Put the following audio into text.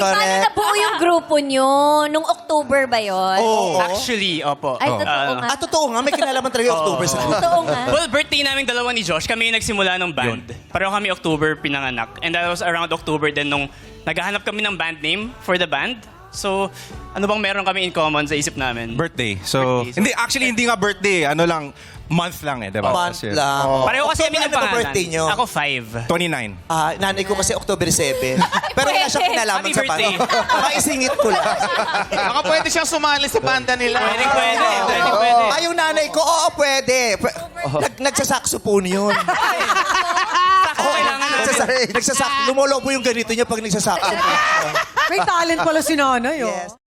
Paano Correct. nabuo yung grupo nyo? Nung October ba yun? Oo. Actually, opo. Ay, totoo nga. Totoo nga, may kinalaman talaga yung October sa group. Totoo nga. Well, birthday namin dalawa ni Josh. Kami yung nagsimula ng band. Pareho kami October pinanganak. And that was around October din nung naghahanap kami ng band name for the band. So, ano bang meron kami in common sa isip namin? Birthday. So, Birthday. hindi nga birthday. Ano lang, month lang eh, di ba? Month Kasi- lang. Pareho kasi kami ng October, ano ba pangalan. birthday nyo? Ako 5. 29. Nanay ko kasi October 7. Pero wala siya kinalaman Happy sa birthday. paano. Maisingit ko lang. Baka pwede siyang sumali sa banda nila. Pwede. Ay, yung nanay ko, oo, pwede. Nagsasaxophone yun. Kailangan namin. Lumolobo yung ganito niya pag nagsasaxophone. May talent pala si nanay, oh. Yes.